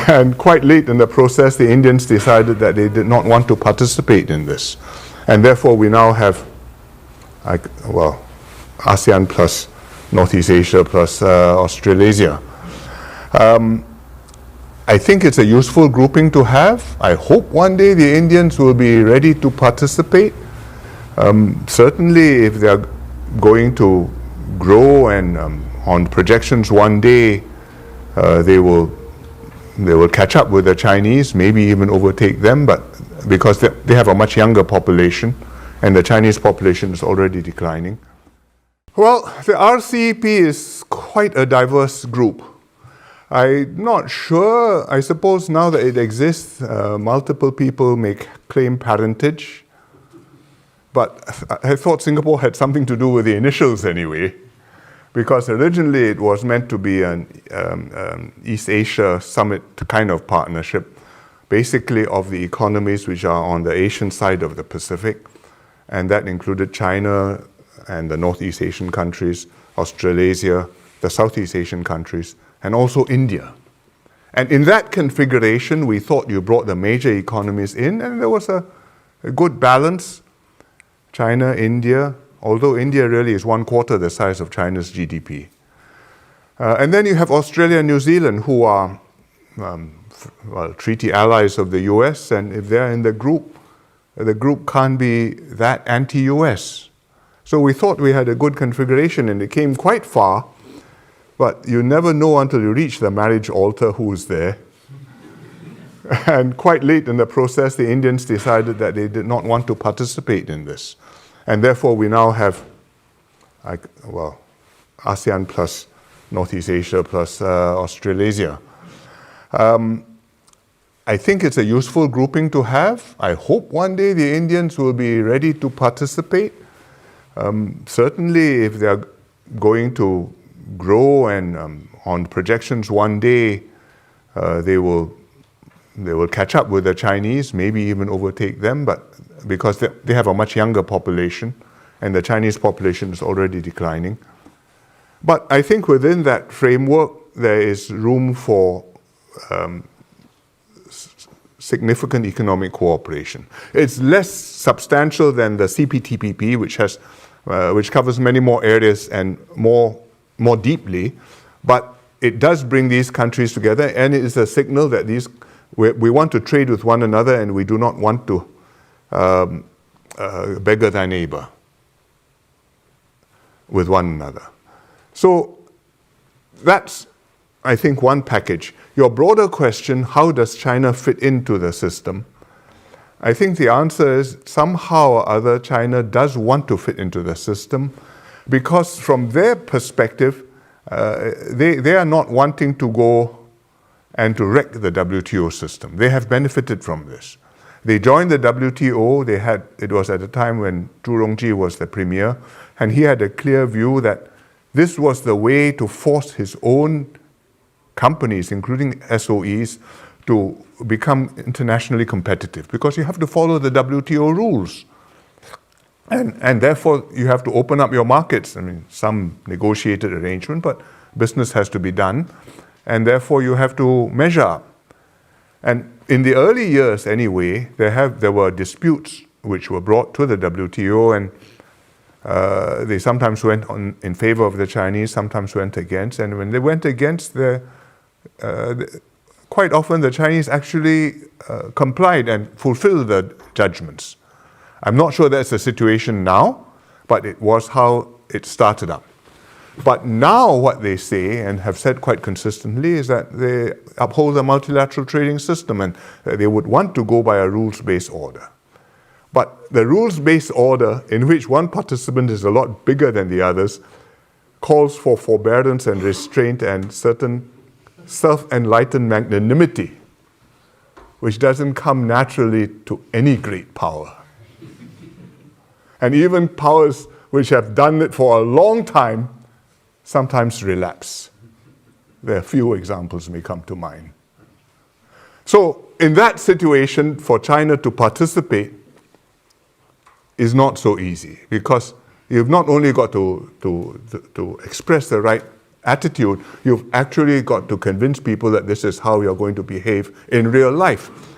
And quite late in the process, the Indians decided that they did not want to participate in this. And therefore, we now have, ASEAN plus Northeast Asia plus Australasia. I think it's a useful grouping to have. I hope one day the Indians will be ready to participate. Certainly, if they are going to grow and on projections one day, they will catch up with the Chinese, maybe even overtake them, but because they have a much younger population and the Chinese population is already declining. Well, the RCEP is quite a diverse group. I'm not sure. I suppose now that it exists, multiple people may claim parentage. But I thought Singapore had something to do with the initials anyway, because originally it was meant to be an East Asia summit kind of partnership, basically of the economies which are on the Asian side of the Pacific. And that included China and the Northeast Asian countries, Australasia, the Southeast Asian countries, and also India. And in that configuration, we thought you brought the major economies in, and there was a good balance. China, India, although India really is 1/4 the size of China's GDP. And then you have Australia and New Zealand, who are treaty allies of the US, and if they're in the group can't be that anti-US. So we thought we had a good configuration, and it came quite far, but you never know until you reach the marriage altar who's there. And quite late in the process, the Indians decided that they did not want to participate in this. And therefore, we now have, ASEAN plus Northeast Asia plus Australasia. I think it's a useful grouping to have. I hope one day the Indians will be ready to participate. Certainly, if they are going to grow and on projections one day, they will catch up with the Chinese, maybe even overtake them, but because they have a much younger population and the Chinese population is already declining. But I think within that framework, there is room for significant economic cooperation. It's less substantial than the CPTPP, which covers many more areas and more deeply, but it does bring these countries together, and it is a signal that we want to trade with one another, and we do not want to beggar thy neighbor with one another. So that's, I think, one package. Your broader question, how does China fit into the system? I think the answer is somehow or other China does want to fit into the system, because from their perspective, they are not wanting to go and to wreck the WTO system. They have benefited from this. They joined the WTO. It was at a time when Zhu Rongji was the premier, and he had a clear view that this was the way to force his own companies, including SOEs, to become internationally competitive, because you have to follow the WTO rules. And therefore, you have to open up your markets. I mean, some negotiated arrangement, but business has to be done. And therefore, you have to measure up. And in the early years, anyway, there were disputes which were brought to the WTO, and they sometimes went in favor of the Chinese, sometimes went against. And when they went against, quite often the Chinese actually complied and fulfilled the judgments. I'm not sure that's the situation now, but it was how it started up. But now what they say, and have said quite consistently, is that they uphold the multilateral trading system, and they would want to go by a rules-based order. But the rules-based order, in which one participant is a lot bigger than the others, calls for forbearance and restraint and certain self-enlightened magnanimity, which doesn't come naturally to any great power. And even powers which have done it for a long time sometimes relapse. There are few examples may come to mind. So in that situation, for China to participate is not so easy, because you've not only got to express the right attitude, you've actually got to convince people that this is how you're going to behave in real life.